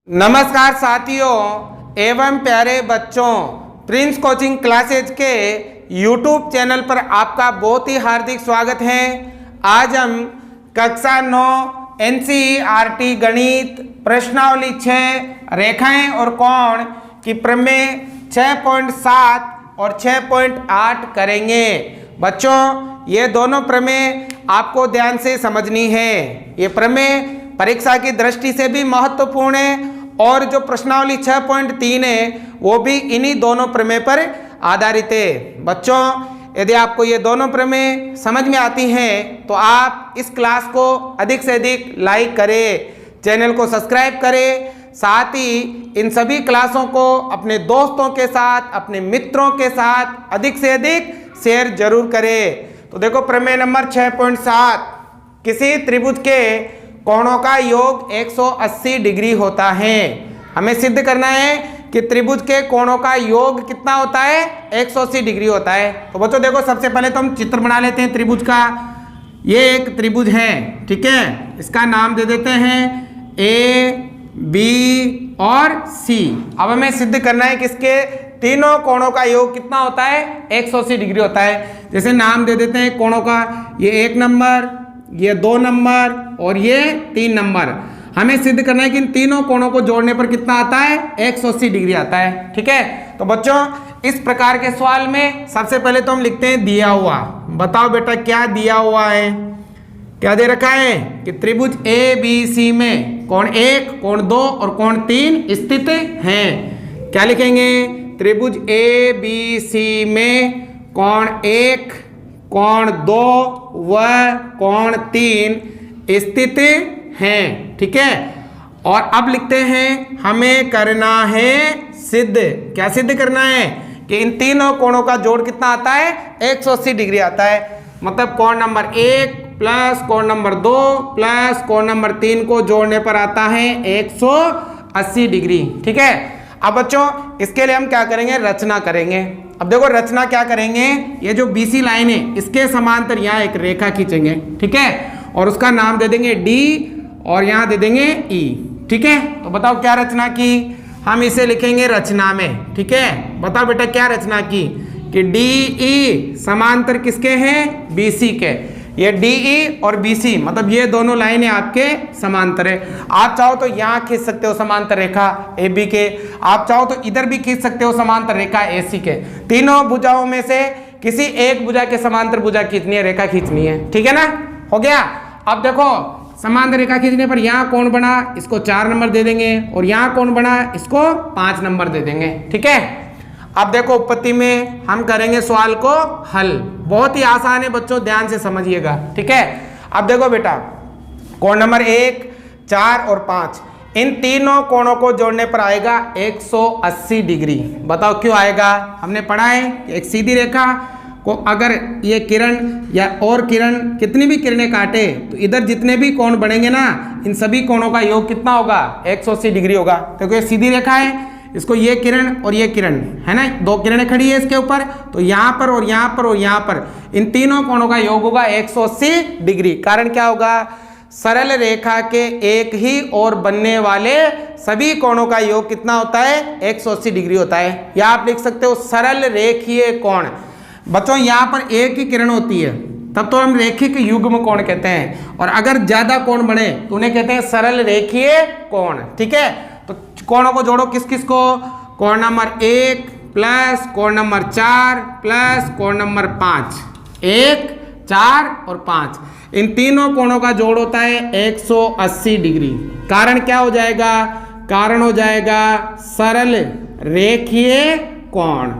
नमस्कार साथियों एवं प्यारे बच्चों, प्रिंस कोचिंग क्लासेज के यूट्यूब चैनल पर आपका बहुत ही हार्दिक स्वागत है। आज हम कक्षा 9 एनसीईआरटी गणित प्रश्नावली 6 रेखाएं और कोण की प्रमेय 6.7 और 6.8 करेंगे। बच्चों, ये दोनों प्रमेय आपको ध्यान से समझनी है। ये प्रमेय परीक्षा की दृष्टि से भी महत्वपूर्ण है और जो प्रश्नावली 6.3 है वो भी इन्हीं दोनों प्रमेय पर आधारित है। बच्चों, यदि आपको ये दोनों प्रमेय समझ में आती हैं तो आप इस क्लास को अधिक से अधिक लाइक करें, चैनल को सब्सक्राइब करें, साथ ही इन सभी क्लासों को अपने दोस्तों के साथ, अपने मित्रों के साथ अधिक से अधिक शेयर जरूर करें। तो देखो प्रमेय नंबर 6.7, किसी त्रिभुज के कोणों का योग 180 डिग्री होता है। हमें सिद्ध करना है कि त्रिभुज के कोणों का योग कितना होता है, 180 डिग्री होता है। तो बच्चों देखो, सबसे पहले तो हम चित्र बना लेते हैं त्रिभुज का। ये एक त्रिभुज है, ठीक है, इसका नाम दे देते हैं ए, बी और सी। अब हमें सिद्ध करना है कि इसके तीनों कोणों का योग कितना होता है, 180 डिग्री होता है। जैसे नाम दे देते हैं कोणों का, ये 1 नंबर, ये 2 नंबर और ये 3 नंबर। हमें सिद्ध करना है कि इन तीनों कोणों को जोड़ने पर कितना आता है, 180 डिग्री आता है, ठीक है। तो बच्चों, इस प्रकार के सवाल में सबसे पहले तो हम लिखते हैं दिया हुआ। बताओ बेटा क्या दिया हुआ है, क्या दे रखा है कि त्रिभुज ए बी सी में कोण 1, कोण 2 और कोण 3 स्थित हैं। क्या लिखेंगे, त्रिभुज ए बी सी में कोण 1, कोण 2 व कोण 3 स्थित हैं, ठीक है। और अब लिखते हैं हमें करना है सिद्ध। क्या सिद्ध करना है कि इन तीनों कोणों का जोड़ कितना आता है, 180 डिग्री आता है। मतलब कोण नंबर 1 प्लस कोण नंबर 2 प्लस कोण नंबर 3 को जोड़ने पर आता है 180 डिग्री, ठीक है। अब बच्चों, इसके लिए हम क्या करेंगे, रचना करेंगे। अब देखो रचना क्या करेंगे, ये जो बीसी लाइन है इसके समांतर यहाँ एक रेखा खींचेंगे, ठीक है, और उसका नाम दे देंगे डी और यहाँ दे देंगे ई, ठीक है। तो बताओ क्या रचना की, हम इसे लिखेंगे रचना में, ठीक है। बताओ बेटा क्या रचना की कि डी ई समांतर किसके हैं, बीसी के। ये डीई और बीसी मतलब ये दोनों लाइनें आपके समांतर है। आप चाहो तो यहाँ खींच सकते हो समांतर रेखा ए बी के, आप चाहो तो इधर भी खींच सकते हो समांतर रेखा ए सी के। तीनों भुजाओं में से किसी एक भुजा के समांतर भुजा खींचनी है, रेखा खींचनी है, ठीक है ना, हो गया। अब देखो समांतर रेखा खींचने पर यहाँ कोण बना, इसको 4 नंबर दे देंगे और यहाँ कोण बना, इसको 5 नंबर दे देंगे, ठीक है। अब देखो उत्पत्ति में हम करेंगे सवाल को हल, बहुत ही आसान है बच्चों, ध्यान से समझिएगा, ठीक है। अब देखो बेटा, कोण नंबर 1, 4 और 5, इन तीनों कोणों को जोड़ने पर आएगा 180 डिग्री। बताओ क्यों आएगा, हमने पढ़ा है कि एक सीधी रेखा को अगर ये किरण या और किरण कितनी भी किरणें काटे तो इधर जितने भी कोण बनेंगे ना, इन सभी कोणों का योग कितना होगा, 180 डिग्री होगा। क्योंकि ये सीधी रेखा है, इसको ये किरण और ये किरण है ना, 2 किरणें खड़ी है इसके ऊपर, तो यहाँ पर और यहाँ पर और यहाँ पर इन तीनों कोणों का योग होगा 180 डिग्री। कारण क्या होगा, सरल रेखा के एक ही और बनने वाले सभी कोणों का योग कितना होता है, 180 डिग्री होता है। या आप लिख सकते हो सरल रेखीय कोण। बच्चों यहाँ पर एक ही किरण होती है तब तो हम रेखिक युग्म कोण कहते हैं, और अगर ज्यादा कोण बने तो उन्हें कहते हैं सरल रेखीय कोण, ठीक है। तो कोणों को जोड़ो, किस किस को, कोण नंबर 1 प्लस कोण नंबर 4 प्लस कोण नंबर 5, 1, 4 और 5, इन तीनों कोणों का जोड़ होता है 180 डिग्री। कारण क्या हो जाएगा, कारण हो जाएगा सरल रेखीय कोण।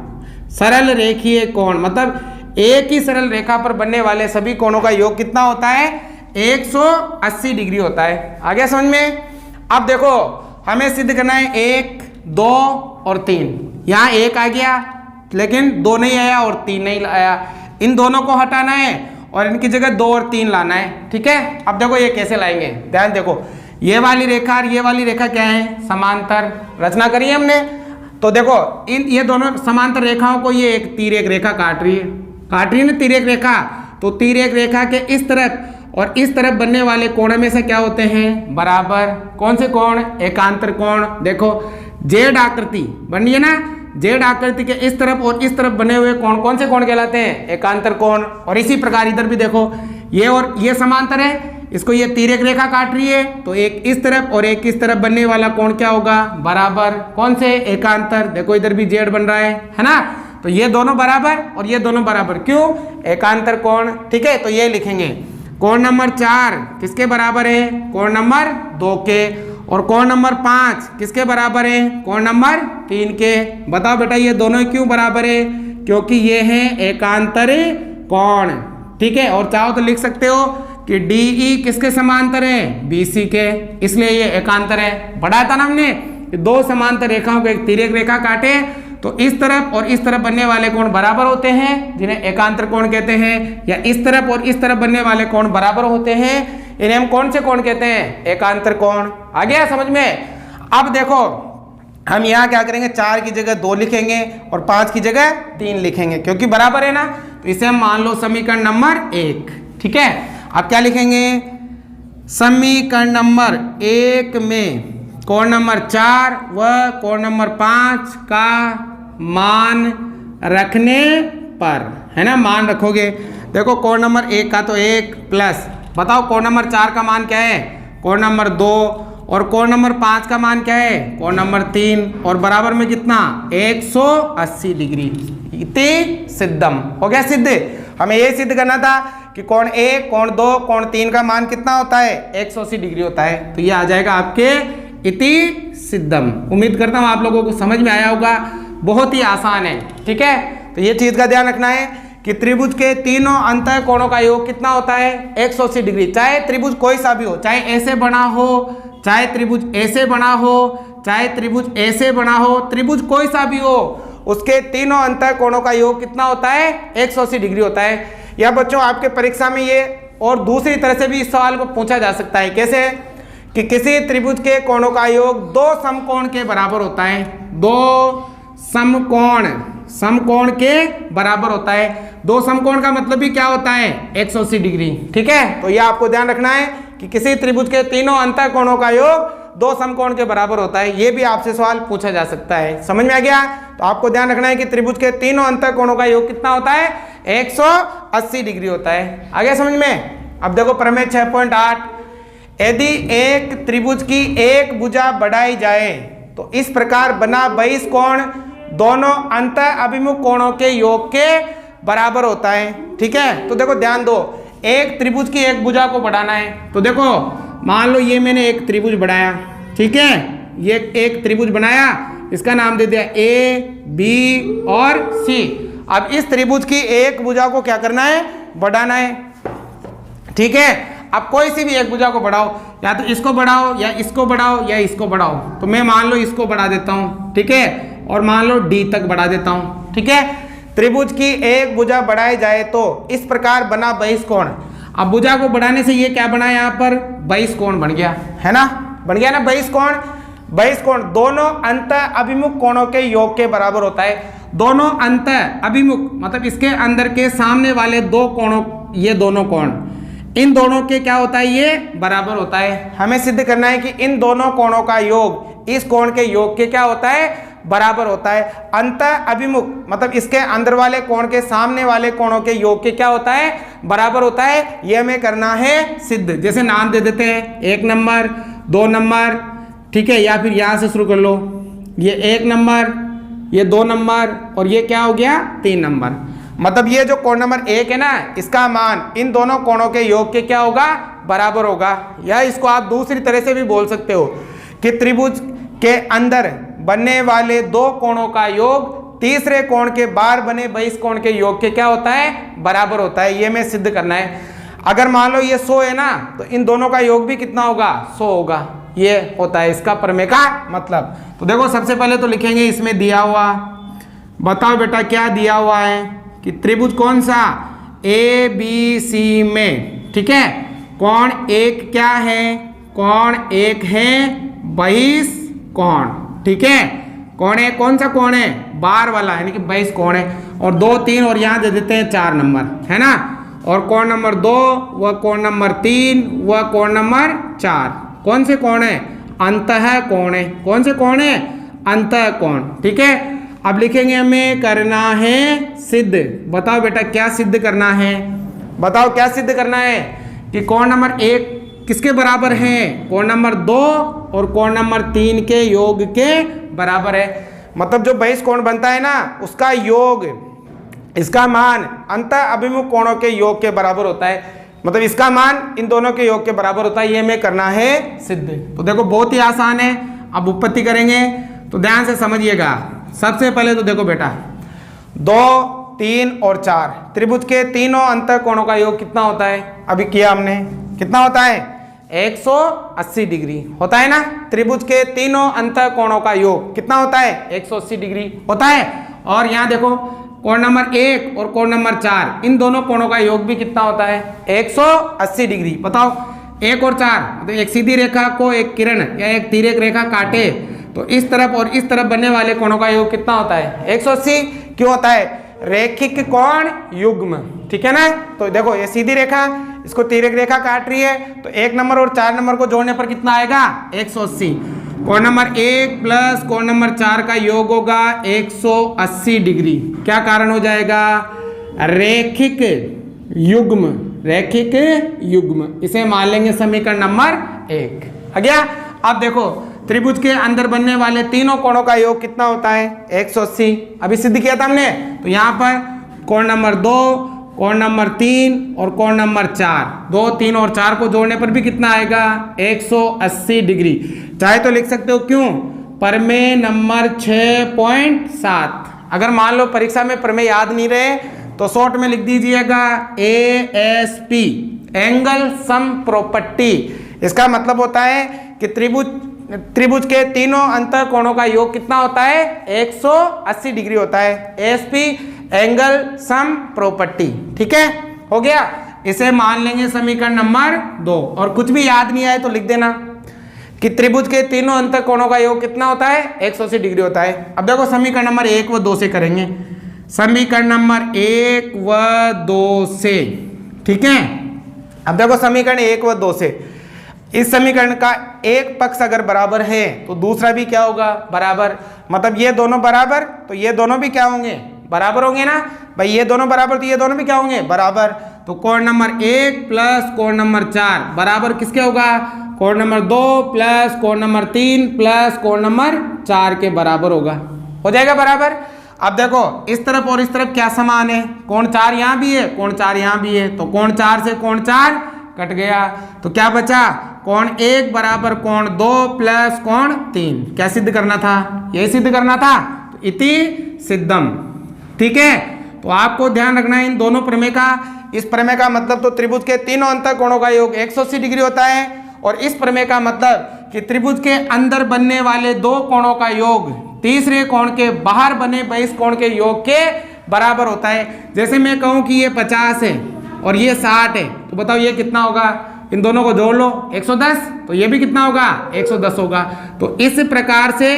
सरल रेखीय कोण मतलब एक ही सरल रेखा पर बनने वाले सभी कोणों का योग कितना होता है, 180 डिग्री होता है। आ गया समझ में। अब देखो हमें सिद्ध करना है 1, 2 और 3। यहाँ 1 आ गया लेकिन 2 नहीं आया और 3 नहीं आया, इन दोनों को हटाना है और इनकी जगह 2 और 3 लाना है, ठीक है। अब देखो ये कैसे लाएंगे, ध्यान देखो, ये वाली रेखा और ये वाली रेखा क्या है, समांतर। रचना करी है हमने, तो देखो ये दोनों समांतर रेखाओं को ये एक तिर्यक रेखा काट रही है ना तिर्यक रेखा, तो तिर्यक रेखा के इस तरफ और इस तरफ बनने वाले कोण हमेशा क्या होते हैं, बराबर। कौन से कोण, एकांतर कोण। देखो जेड आकृति बनी है ना, जेड आकृति के इस तरफ और इस तरफ बने हुए कोण कौन से कोण कहलाते हैं, एकांतर कोण। और इसी प्रकार इधर भी देखो ये और ये समांतर है, इसको ये तिर्यक रेखा काट रही है, तो एक इस तरफ और एक इस तरफ बनने वाला कोण क्या होगा, बराबर। कौन से, एकांतर। देखो इधर भी जेड बन रहा है ना, तो ये दोनों बराबर और ये दोनों बराबर, क्यों, एकांतर कोण। ठीक है, तो ये लिखेंगे कोण नंबर 4 किसके बराबर है, कोण नंबर 2 के। और कोण नंबर 5 किसके बराबर है, कोण नंबर 3 के। बताओ बेटा ये दोनों क्यों बराबर है, क्योंकि ये है एकांतर कोण। ठीक है, और चाहो तो लिख सकते हो कि DE किसके समांतर है, BC के, इसलिए ये एकांतर है। पढ़ा था ना हमने, दो समांतर रेखाओं को एक तिर्यक रेखा काटे तो इस तरफ और इस तरफ बनने वाले कोण बराबर होते हैं, जिन्हें एकांतर कोण कहते हैं। या इस तरफ और इस तरफ बनने वाले कोण बराबर होते हैं, इन्हें हम कौन से कोण कहते हैं, एकांतर कोण। आ गया समझ में। अब देखो हम यहाँ क्या करेंगे, 4 की जगह 2 लिखेंगे और 5 की जगह 3 लिखेंगे, क्योंकि बराबर है ना। तो इसे हम मान लो समीकरण नंबर 1। ठीक है, अब क्या लिखेंगे, समीकरण नंबर 1 में कोण नंबर 4 व कोण नंबर 5 का मान रखने पर, है ना, मान रखोगे। देखो कोण नंबर 1 का तो 1 प्लस, बताओ कोण नंबर 4 का मान क्या है, कोण नंबर 2, और कोण नंबर 5 का मान क्या है, कोण नंबर 3, और बराबर में कितना, 180 डिग्री। इति सिद्धम। हो गया सिद्ध। हमें ये सिद्ध करना था कि कोण 1, कोण 2, कोण 3 का मान कितना होता है, 180 डिग्री होता है। तो ये आ जाएगा आपके इति सिद्धम। उम्मीद करता हूँ आप लोगों को समझ में आया होगा, बहुत ही आसान है। ठीक है, तो ये चीज का ध्यान रखना है कि त्रिभुज के तीनों अंतः कोणों का योग कितना होता है, 180 डिग्री। चाहे त्रिभुज कोई सा भी हो, चाहे ऐसे बना हो, चाहे त्रिभुज ऐसे बना हो, चाहे त्रिभुज ऐसे बना हो, त्रिभुज कोई सा भी हो, उसके तीनों अंतः कोणों का योग कितना होता है, 180 डिग्री होता है। या बच्चों आपके परीक्षा में ये और दूसरी तरह से भी इस सवाल को पूछा जा सकता है। कैसे, कि किसी त्रिभुज के कोणों का योग 2 समकोण के बराबर होता है। 2 समकोण के बराबर होता है। 2 समकोण का मतलब भी क्या होता है, 180 डिग्री। ठीक है, तो ये आपको ध्यान रखना है कि किसी त्रिभुज के तीनों अंतः कोणों का योग 2 समकोण के बराबर होता है। ये भी आपसे सवाल पूछा जा सकता है। समझ में आ गया। तो आपको ध्यान रखना है कि त्रिभुज के तीनों अंतः कोणों का योग कितना होता है, 180 डिग्री होता है। आ गया समझ में। अब देखो प्रमेय 6.8, यदि एक त्रिभुज की एक भुजा बढ़ाई जाए तो इस प्रकार बना बहिष कोण दोनों अंतः अभिमुख कोणों के योग के बराबर होता है। ठीक है, तो देखो ध्यान दो, एक त्रिभुज की एक भुजा को बढ़ाना है। तो देखो मान लो ये मैंने एक त्रिभुज बढ़ाया, ठीक है, ये एक त्रिभुज बनाया, इसका नाम दे दिया A, B और C। अब इस त्रिभुज की एक भुजा को क्या करना है, बढ़ाना है। ठीक है, अब कोई सी भी एक भुजा को बढ़ाओ, या तो इसको बढ़ाओ या इसको बढ़ाओ या इसको बढ़ाओ। तो मैं मान लो इसको बढ़ा देता हूं, ठीक है, और मान लो D तक बढ़ा देता हूं। ठीक है, त्रिभुज की एक भुजा बढ़ाई जाए तो इस प्रकार बना बहिष कोण। अब भुजा को बढ़ाने से ये क्या बना, यहाँ पर बहिष कोण बन गया, है ना, बन गया ना बहिष कोण। बहिष कोण दोनों अंतः अभिमुख कोणों के योग के बराबर होता है। दोनों अंतः अभिमुख मतलब इसके अंदर के सामने वाले दो कोणों, ये दोनों कोण, इन दोनों के क्या होता है, ये बराबर होता है। हमें सिद्ध करना है कि इन दोनों कोणों का योग इस कोण के योग के क्या होता है, बराबर होता है। अंतः अभिमुख मतलब इसके अंदर वाले कोण के सामने वाले कोणों के योग के क्या होता है, बराबर होता है। ये हमें करना है सिद्ध। जैसे नाम दे देते हैं 1 नंबर, 2 नंबर, ठीक है, या फिर यहां से शुरू कर लो, ये 1 नंबर, ये 2 नंबर और ये क्या हो गया 3 नंबर। मतलब ये जो कोण नंबर 1 है ना, इसका मान इन दोनों कोणों के योग के क्या होगा, बराबर होगा। या इसको आप दूसरी तरह से भी बोल सकते हो कि त्रिभुज के अंदर बनने वाले दो कोणों का योग तीसरे कोण के बाहर बने बहिष कोण के योग के क्या होता है, बराबर होता है। ये मैं सिद्ध करना है। अगर मान लो ये 100 है ना, तो इन दोनों का योग भी कितना होगा, 100 होगा। ये होता है इसका प्रमेय का मतलब। तो देखो सबसे पहले तो लिखेंगे इसमें दिया हुआ, बताओ बेटा क्या दिया हुआ है कि त्रिभुज कौन सा, ABC में, ठीक है, कोण 1 क्या है, कोण 1 है बहिष कोण। ठीक है, कोण 1 कौन सा कोण है, बाहर वाला, यानी कि बहिष कोण है। और 2, 3 और यहाँ दे देते हैं 4 नंबर, है ना। और कोण नंबर 2 व कोण नंबर 3 व कोण नंबर 4। कौन से कोण है? अंतः कोण है। कौन से कोण है? अंतः कोण। ठीक है, अब लिखेंगे हमें करना है सिद्ध। बताओ बेटा क्या सिद्ध करना है? बताओ क्या सिद्ध करना है? कि कोण नंबर 1 किसके बराबर है? कोण नंबर 2 और कोण नंबर 3 के योग के बराबर है। मतलब जो बहिष कोण बनता है ना, उसका योग, इसका मान अंतः अभिमुख कोणों के योग के बराबर होता है। मतलब इसका मान इन दोनों के योग के बराबर होता है। ये हमें करना है सिद्ध। तो देखो बहुत ही आसान है। अब उत्पत्ति करेंगे तो ध्यान से समझिएगा। सबसे पहले तो देखो बेटा 2, 3 और 4 त्रिभुज के तीनों अंतः कोणों का योग कितना होता है? अभी किया हमने। कितना होता है? 180 डिग्री होता है ना। त्रिभुज के तीनों अंतः कोणों का योग कितना होता है? 180 डिग्री होता है। और यहाँ देखो कोण नंबर 1 और कोण नंबर 4 इन दोनों कोणों का योग भी कितना होता है? 180 डिग्री। बताओ 1 और 4 तो एक सीधी रेखा को एक किरण या एक तिर्यक रेखा काटे तो इस तरफ और इस तरफ बनने वाले कोणों का योग कितना होता है? 180। क्यों होता है? रैखिक कोण युग्म। ठीक है ना। तो देखो ये सीधी रेखा इसको तिर्यक रेखा काट रही है तो 1 नंबर और 4 नंबर को जोड़ने पर कितना आएगा? 180। कोण नंबर 1 प्लस कोण नंबर 4 का योग होगा 180 डिग्री। क्या कारण हो जाएगा? रैखिक युग्म। रैखिक युग्म, इसे मान लेंगे समीकरण नंबर 1। आ गया। अब देखो त्रिभुज के अंदर बनने वाले तीनों कोणों का योग कितना होता है? 180। अभी सिद्ध किया था हमने। तो यहाँ पर कोण नंबर 2, कोण नंबर 3 और कोण नंबर 4, 2, 3 और 4 को जोड़ने पर भी कितना आएगा? 180 डिग्री। चाहे तो लिख सकते हो। क्यों? प्रमेय नंबर 6.7। अगर मान लो परीक्षा में प्रमेय याद नहीं रहे तो शॉर्ट में लिख दीजिएगा ASP, एंगल सम प्रॉपर्टी। इसका मतलब होता है कि त्रिभुज के तीनों अंतः कोणों का योग कितना होता है? 180 डिग्री होता है। ASP, angle sum property. ठीक है, हो गया। इसे मान लेंगे समीकरण नंबर 2। और कुछ भी याद नहीं आए तो लिख देना कि त्रिभुज के तीनों अंतः कोणों का योग कितना होता है? 180 डिग्री होता है। अब देखो समीकरण नंबर 1 व 2 से करेंगे। समीकरण नंबर 1 व 2 से। ठीक है, अब देखो समीकरण 1 व 2 से इस समीकरण का एक पक्ष अगर बराबर है तो दूसरा भी क्या होगा? बराबर। मतलब ये दोनों बराबर तो ये दोनों भी क्या होंगे? बराबर होंगे ना भाई। ये दोनों बराबर तो ये दोनों भी क्या होंगे? बराबर। तो कोण नंबर 1 प्लस कोण नंबर 4 बराबर किसके होगा? कोण नंबर 2 प्लस कोण नंबर 3 प्लस कोण नंबर 4 के बराबर होगा। हो जाएगा बराबर। अब देखो इस तरफ और इस तरफ क्या समान है? कोण 4 यहाँ भी है, कोण 4 यहाँ भी है। तो कोण 4 से कोण 4 कट गया। तो क्या बचा? कोण 1 बराबर कोण 2 प्लस कोण 3। क्या सिद्ध करना था? यही सिद्ध करना था। तो इति सिद्धम। ठीक है, तो आपको ध्यान रखना है इन दोनों प्रमेय का। इस प्रमेय का मतलब तो त्रिभुज के तीनों अंतः कोणों का योग 180 डिग्री होता है। और इस प्रमेय का मतलब कि त्रिभुज के अंदर बनने वाले दो कोणों का योग तीसरे कोण के बाहर बने बहिष कोण के योग के बराबर होता है। जैसे मैं कहूं कि ये 50 है और ये 60 है तो बताओ ये कितना होगा? इन दोनों को जोड़ लो 110। तो ये भी कितना होगा? 110 होगा। तो इस प्रकार से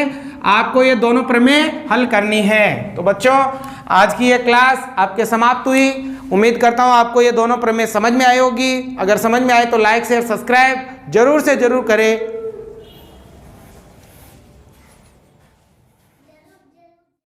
आपको ये दोनों प्रमेय हल करनी है। तो बच्चों आज की ये क्लास आपके समाप्त हुई। उम्मीद करता हूँ आपको ये दोनों प्रमेय समझ में आई होगी। अगर समझ में आए तो लाइक शेयर सब्सक्राइब जरूर से जरूर करें।